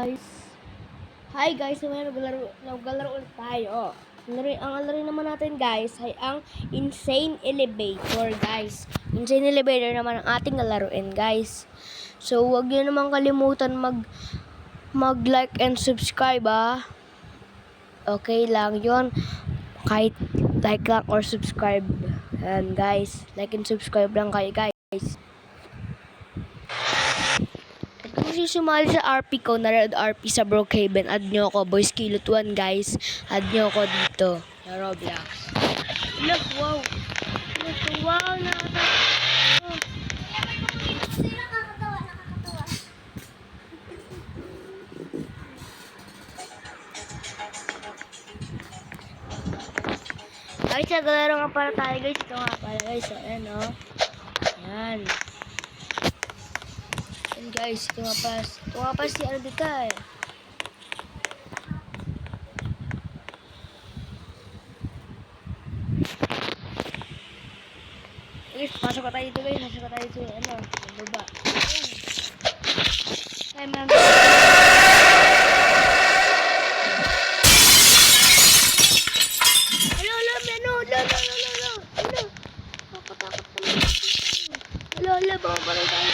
Guys. Hi guys, so ngayon naglalaro ulit tayo. Ang laro naman natin guys ay ang Insane Elevator guys. Insane Elevator naman ang ating lalaruin guys. So huwag niyo naman kalimutan mag-like and subscribe Okay lang yon. Kahit like lang or subscribe. And guys, like and subscribe lang kayo guys. Kung sumali sa RP ko, na RP sa Brookhaven, add nyo ako, Boys Kilot 1 guys. Add nyo ako dito, sa Roblox. Look, wow. Look, wow, nakakatawa. Guys, nagalaro nga para tayo guys. Ito nga pala guys, ayan o. Ayan. Guys, ito nga pa si Albika eh. Guys, pasok ka tayo dito guys. Pasok ka tayo dito. Ano? Ang baba. Ay, man. Hello. Nakatakot naman. Hello, baka parang tayo.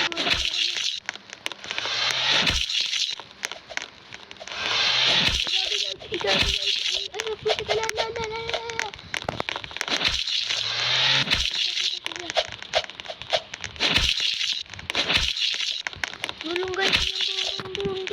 Tulong guys, tulong.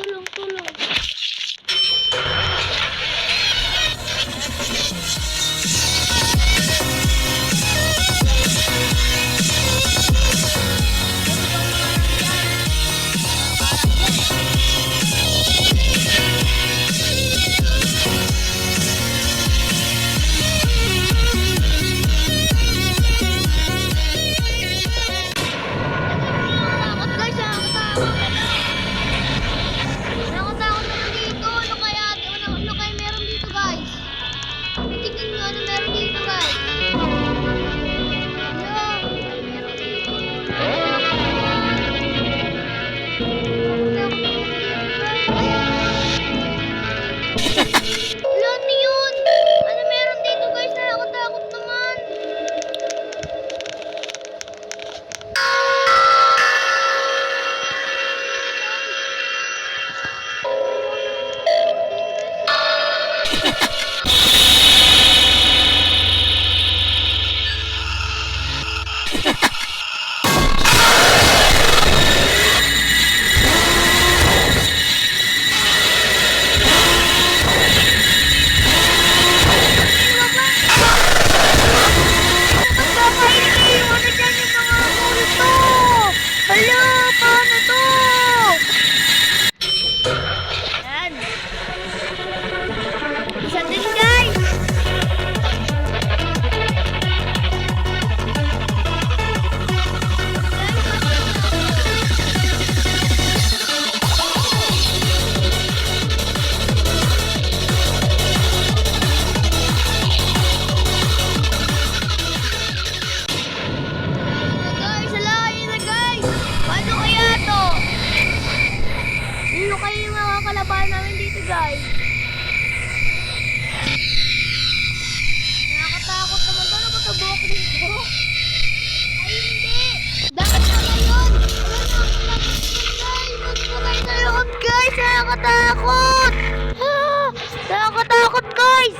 Kalabahan namin dito guys. Nakakatakot naman. Ano ba ito? Buhok dito? Ay hindi. Dapat na ngayon. Huwag na ngayon guys. Nakakatakot. Nakakatakot guys.